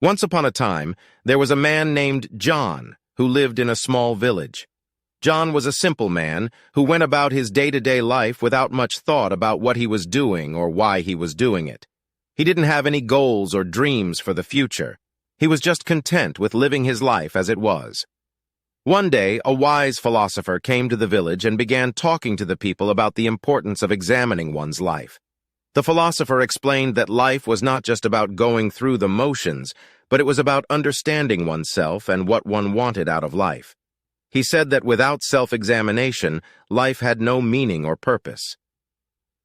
Once upon a time, there was a man named John who lived in a small village. John was a simple man who went about his day-to-day life without much thought about what he was doing or why he was doing it. He didn't have any goals or dreams for the future. He was just content with living his life as it was. One day, a wise philosopher came to the village and began talking to the people about the importance of examining one's life. The philosopher explained that life was not just about going through the motions, but it was about understanding oneself and what one wanted out of life. He said that without self-examination, life had no meaning or purpose.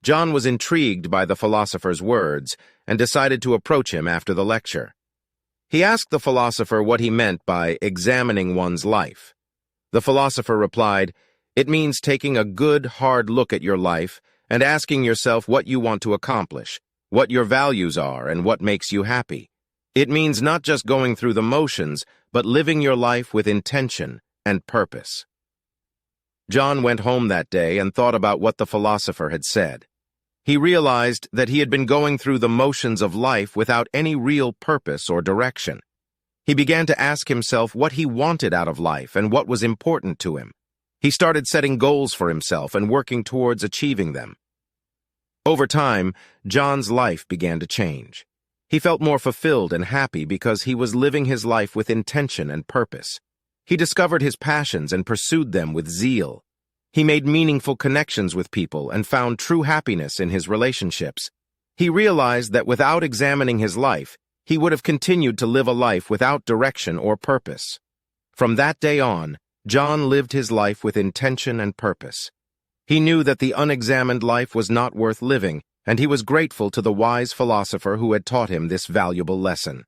John was intrigued by the philosopher's words and decided to approach him after the lecture. He asked the philosopher what he meant by examining one's life. The philosopher replied, "It means taking a good, hard look at your life and asking yourself what you want to accomplish, what your values are, and what makes you happy. It means not just going through the motions, but living your life with intention and purpose." John went home that day and thought about what the philosopher had said. He realized that he had been going through the motions of life without any real purpose or direction. He began to ask himself what he wanted out of life and what was important to him. He started setting goals for himself and working towards achieving them. Over time, John's life began to change. He felt more fulfilled and happy because he was living his life with intention and purpose. He discovered his passions and pursued them with zeal. He made meaningful connections with people and found true happiness in his relationships. He realized that without examining his life, he would have continued to live a life without direction or purpose. From that day on, John lived his life with intention and purpose. He knew that the unexamined life was not worth living, and he was grateful to the wise philosopher who had taught him this valuable lesson.